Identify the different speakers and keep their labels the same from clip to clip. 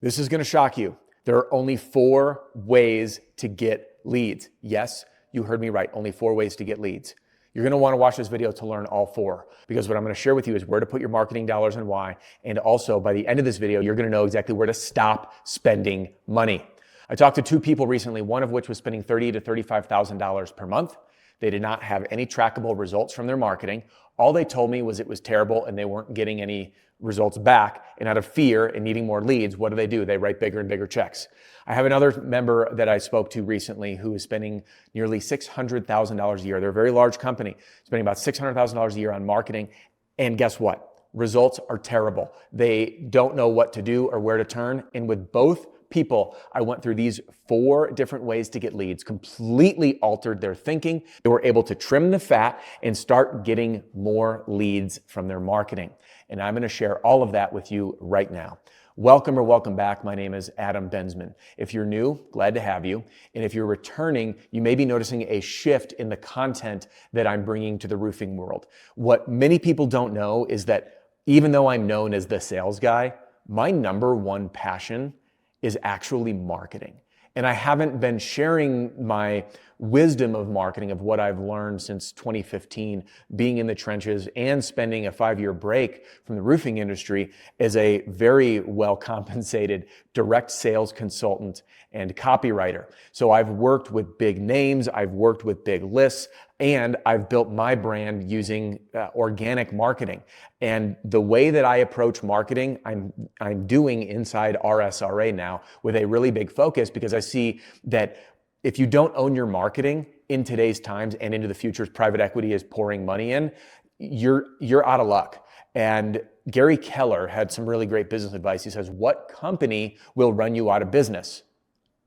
Speaker 1: This is going to shock you. There are only 4 ways to get leads. Yes, you heard me right. Only 4 ways to get leads. You're going to want to watch this video to learn all 4, because what I'm going to share with you is where to put your marketing dollars and why. And also, by the end of this video, you're going to know exactly where to stop spending money. I talked to 2 people recently, one of which was spending $30,000 to $35,000 per month. They did not have any trackable results from their marketing. All they told me was it was terrible and they weren't getting any results back. And out of fear and needing more leads, what do? They write bigger and bigger checks. I have another member that I spoke to recently who is spending nearly $600,000 a year. They're a very large company, spending about $600,000 a year on marketing. And guess what? Results are terrible. They don't know what to do or where to turn. And with both people, I went through these 4 different ways to get leads, completely altered their thinking. They were able to trim the fat and start getting more leads from their marketing. And I'm going to share all of that with you right now. Welcome or welcome back. My name is Adam Bensman. If you're new, glad to have you. And if you're returning, you may be noticing a shift in the content that I'm bringing to the roofing world. What many people don't know is that even though I'm known as the sales guy, my number one passion is actually marketing. And I haven't been sharing my wisdom of marketing, of what I've learned since 2015, being in the trenches and spending a 5-year break from the roofing industry as a very well compensated direct sales consultant and copywriter. So I've worked with big names, I've worked with big lists, and I've built my brand using organic marketing. And the way that I approach marketing, I'm doing inside RSRA now with a really big focus, because I see that if you don't own your marketing in today's times and into the future, as private equity is pouring money in, you're out of luck. And Gary Keller had some really great business advice. He says, what company will run you out of business?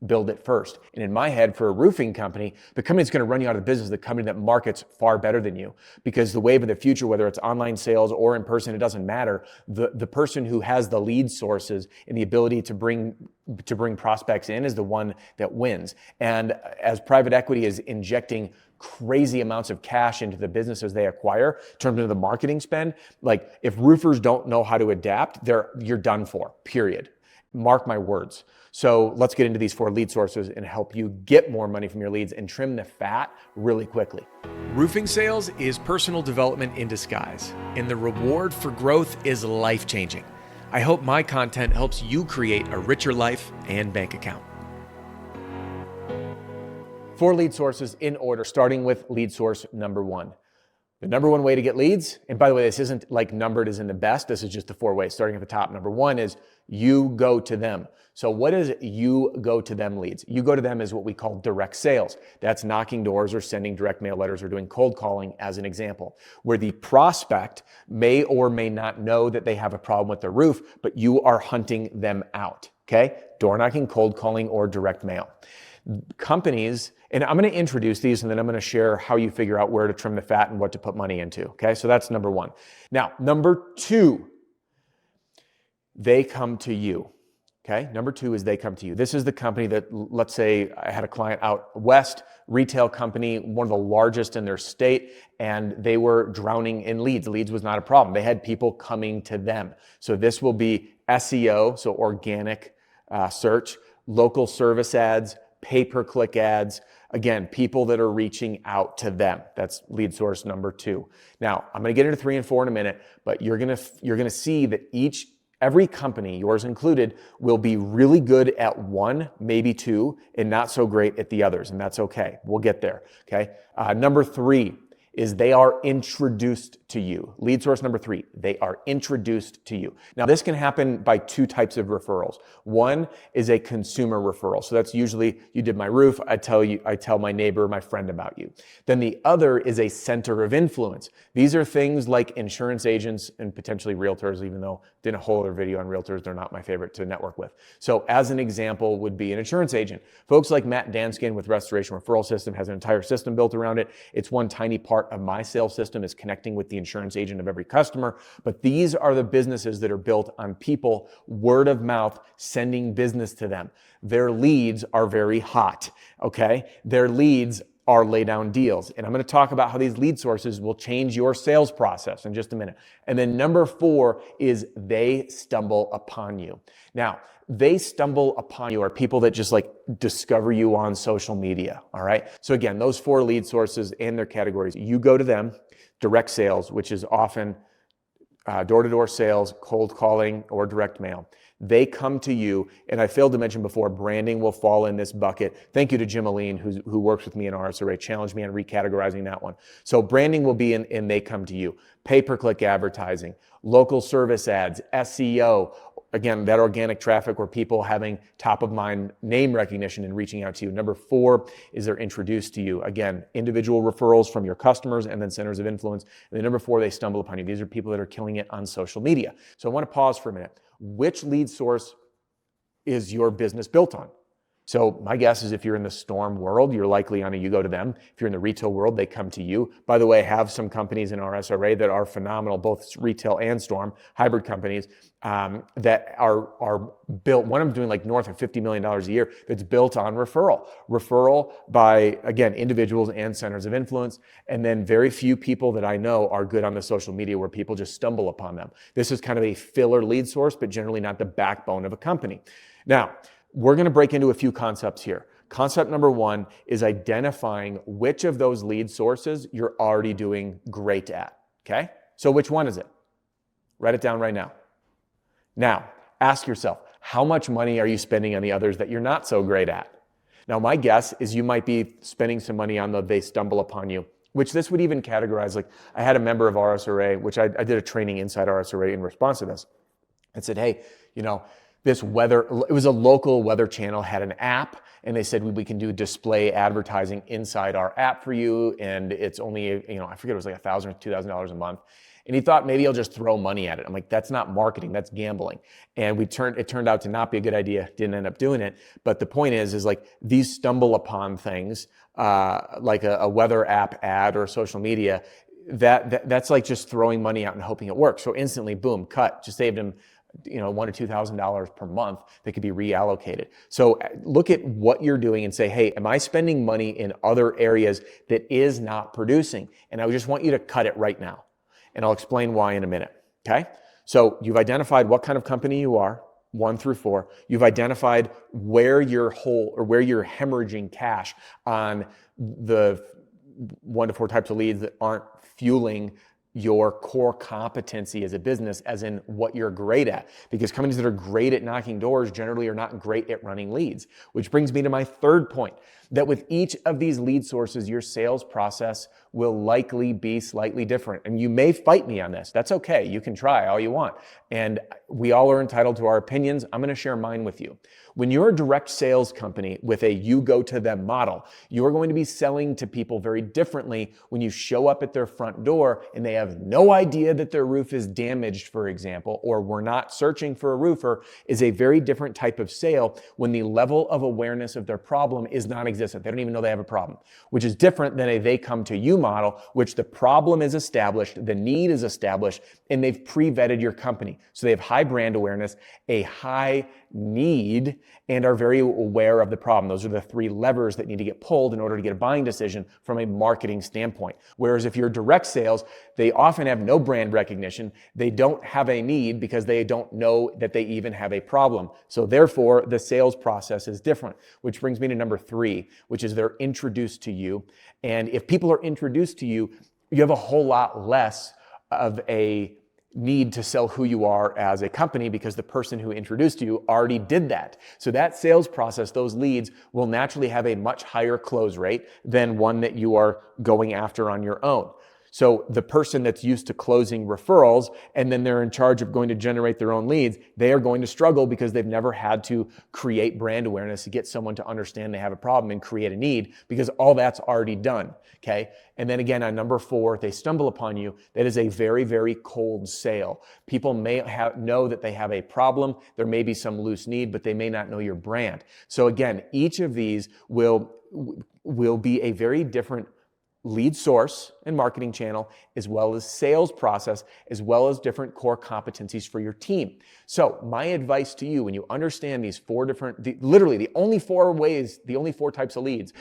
Speaker 1: Build it first. And in my head, for a roofing company, the company that's going to run you out of business is the company that markets far better than you. Because the wave of the future, whether it's online sales or in person, it doesn't matter. The person who has the lead sources and the ability to bring prospects in is the one that wins. And as private equity is injecting crazy amounts of cash into the businesses they acquire in terms of the marketing spend, like if roofers don't know how to adapt, you're done for, period. Mark my words. So let's get into these 4 lead sources and help you get more money from your leads and trim the fat really quickly. Roofing sales is personal development in disguise, and the reward for growth is life-changing. I hope my content helps you create a richer life and bank account. 4 lead sources in order, starting with lead source number 1. The number 1 way to get leads, and by the way, this isn't like numbered as in the best, this is just the 4 ways, starting at the top. Number 1 is you go to them. So what is you go to them leads? You go to them is what we call direct sales. That's knocking doors or sending direct mail letters or doing cold calling as an example, where the prospect may or may not know that they have a problem with their roof, but you are hunting them out, okay? Door knocking, cold calling, or direct mail. Companies, and I'm going to introduce these and then I'm going to share how you figure out where to trim the fat and what to put money into. Okay, so that's number 1. Now, number 2, they come to you. Okay, number 2 is they come to you. This is the company that, let's say I had a client out west, retail company, one of the largest in their state, and they were drowning in leads. Leads was not a problem. They had people coming to them. So this will be SEO, so organic search, local service ads, pay-per-click ads. Again, people that are reaching out to them. That's lead source number 2. Now, I'm going to get into 3 and 4 in a minute, but you're going to see that every company, yours included, will be really good at 1, maybe 2, and not so great at the others, and that's okay. We'll get there, okay? Number 3 is they are introduced to you. Lead source number 3, they are introduced to you. Now, this can happen by 2 types of referrals. 1 is a consumer referral. So that's usually, you did my roof, I tell my neighbor, my friend about you. Then the other is a center of influence. These are things like insurance agents and potentially realtors, even though I did a whole other video on realtors, they're not my favorite to network with. So as an example would be an insurance agent. Folks like Matt Danskin with Restoration Referral System has an entire system built around it. It's one tiny part of my sales system is connecting with the insurance agent of every customer. But these are the businesses that are built on people, word of mouth, sending business to them. Their leads are very hot, okay? Their leads are lay down deals. And I'm going to talk about how these lead sources will change your sales process in just a minute. And then number 4 is they stumble upon you. Now, they stumble upon you are people that just like discover you on social media. All right. So again, those 4 lead sources and their categories, you go to them. Direct sales, which is often door-to-door sales, cold calling, or direct mail. They come to you, and I failed to mention before, branding will fall in this bucket. Thank you to Jim Aline, who works with me in RSRA, challenged me on recategorizing that one. So branding will be in they come to you. Pay-per-click advertising, local service ads, SEO, again, that organic traffic where people having top-of-mind name recognition and reaching out to you. Number 4 is they're introduced to you. Again, individual referrals from your customers and then centers of influence. And then number 4, they stumble upon you. These are people that are killing it on social media. So I want to pause for a minute. Which lead source is your business built on? So my guess is if you're in the storm world, you're likely on you go to them. If you're in the retail world, they come to you. By the way, I have some companies in RSRA that are phenomenal, both retail and storm, hybrid companies that are built. One of them doing like north of $50 million a year that's built on referral. Referral by, again, individuals and centers of influence. And then very few people that I know are good on the social media where people just stumble upon them. This is kind of a filler lead source, but generally not the backbone of a company. Now, we're going to break into a few concepts here. Concept number 1 is identifying which of those lead sources you're already doing great at, okay? So which one is it? Write it down right now. Now, ask yourself, how much money are you spending on the others that you're not so great at? Now, my guess is you might be spending some money on they stumble upon you, which this would even categorize. Like I had a member of RSRA, which I did a training inside RSRA in response to this, and said, hey, this weather, it was a local weather channel, had an app, and they said, we can do display advertising inside our app for you, and it's only, I forget, it was like $1,000 or $2,000 a month. And he thought maybe I'll just throw money at it. I'm like, that's not marketing, that's gambling. And it turned out to not be a good idea, didn't end up doing it. But the point is like these stumble upon things, like a weather app ad or social media, that's like just throwing money out and hoping it works. So instantly, boom, cut, just saved him $1,000 or $2,000 per month that could be reallocated. So look at what you're doing and say, hey, am I spending money in other areas that is not producing? And I just want you to cut it right now. And I'll explain why in a minute, okay? So you've identified what kind of company you are, 1 through 4. You've identified where you're hemorrhaging cash on the 1 to 4 types of leads that aren't fueling your core competency as a business, as in what you're great at. Because companies that are great at knocking doors generally are not great at running leads. Which brings me to my 3rd point, that with each of these lead sources, your sales process will likely be slightly different. And you may fight me on this. That's okay. You can try all you want. And we all are entitled to our opinions. I'm going to share mine with you. When you're a direct sales company with a you go to them model, you're going to be selling to people very differently when you show up at their front door and they have no idea that their roof is damaged, for example, or we're not searching for a roofer, is a very different type of sale when the level of awareness of their problem is non-existent. They don't even know they have a problem, which is different than a they come to you model, which the problem is established, the need is established, and they've pre-vetted your company. So they have high brand awareness, a high need, and are very aware of the problem. Those are the 3 levers that need to get pulled in order to get a buying decision from a marketing standpoint. Whereas if you're direct sales, they often have no brand recognition. They don't have a need because they don't know that they even have a problem. So therefore, the sales process is different, which brings me to number 3, which is they're introduced to you. And if people are introduced to you, you have a whole lot less of a need to sell who you are as a company because the person who introduced you already did that. So that sales process, those leads will naturally have a much higher close rate than one that you are going after on your own. So the person that's used to closing referrals and then they're in charge of going to generate their own leads, they are going to struggle because they've never had to create brand awareness to get someone to understand they have a problem and create a need because all that's already done, okay? And then again, on number 4, if they stumble upon you, that is a very, very cold sale. People may know that they have a problem. There may be some loose need, but they may not know your brand. So again, each of these will be a very different lead source and marketing channel, as well as sales process, as well as different core competencies for your team. So my advice to you, when you understand these 4 different, literally the only 4 ways, the only 4 types of leads,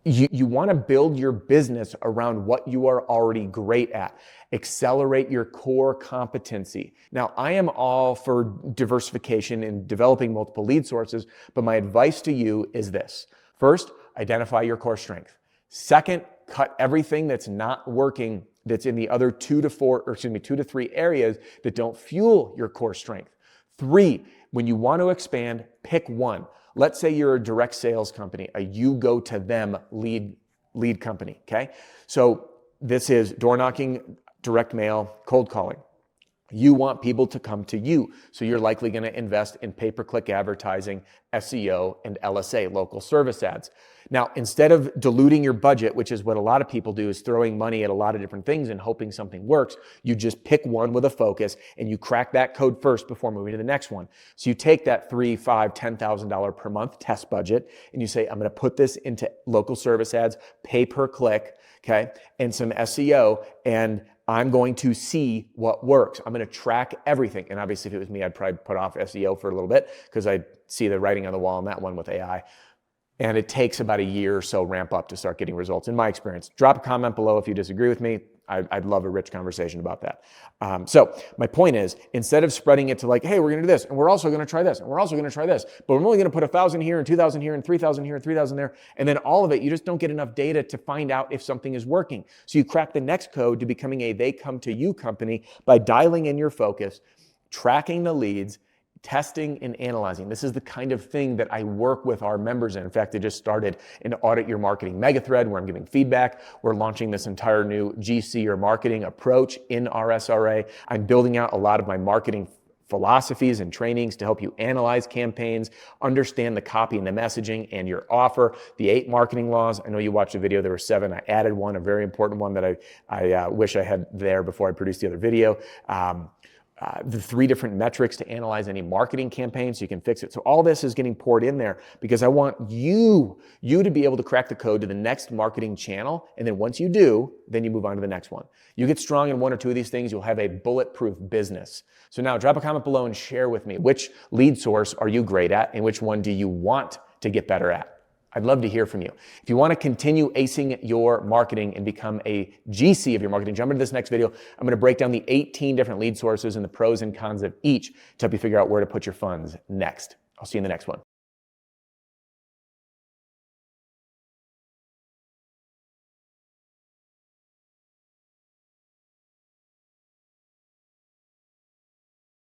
Speaker 1: You want to build your business around what you are already great at. Accelerate your core competency. Now, I am all for diversification and developing multiple lead sources, but my advice to you is this. First, identify your core strength. Second, cut everything that's not working, that's in the other 2 to 3 areas that don't fuel your core strength. 3, when you want to expand, pick one. Let's say you're a direct sales company, a you go to them lead company, okay? So this is door knocking, direct mail, cold calling. You want people to come to you. So you're likely going to invest in pay-per-click advertising, SEO, and LSA, local service ads. Now, instead of diluting your budget, which is what a lot of people do, is throwing money at a lot of different things and hoping something works, you just pick one with a focus and you crack that code first before moving to the next one. So you take that $3,000, $5,000, $10,000 per month test budget and you say, I'm going to put this into local service ads, pay-per-click, okay, and some SEO, and I'm going to see what works. I'm going to track everything. And obviously, if it was me, I'd probably put off SEO for a little bit because I see the writing on the wall on that one with AI. And it takes about a year or so ramp up to start getting results, in my experience. Drop a comment below if you disagree with me. I'd love a rich conversation about that. So my point is, instead of spreading it to like, hey, we're going to do this, and we're also going to try this, and we're also going to try this, but we're only going to put 1,000 here and 2,000 here and 3,000 here and 3,000 there, and then all of it, you just don't get enough data to find out if something is working. So you crack the next code to becoming a they come to you company by dialing in your focus, tracking the leads, testing and analyzing. This is the kind of thing that I work with our members in. In fact, I just started an Audit Your Marketing mega thread where I'm giving feedback. We're launching this entire new GC or marketing approach in RSRA. I'm building out a lot of my marketing philosophies and trainings to help you analyze campaigns, understand the copy and the messaging and your offer, the 8 marketing laws. I know you watched the video, there were 7. I added one, a very important one that I wish I had there before I produced the other video. The 3 different metrics to analyze any marketing campaign so you can fix it. So all this is getting poured in there because I want you to be able to crack the code to the next marketing channel. And then once you do, then you move on to the next one. You get strong in 1 or 2 of these things, you'll have a bulletproof business. So now drop a comment below and share with me, which lead source are you great at and which one do you want to get better at? I'd love to hear from you. If you want to continue acing your marketing and become a GC of your marketing, jump into this next video. I'm going to break down the 18 different lead sources and the pros and cons of each to help you figure out where to put your funds next. I'll see you in the next one.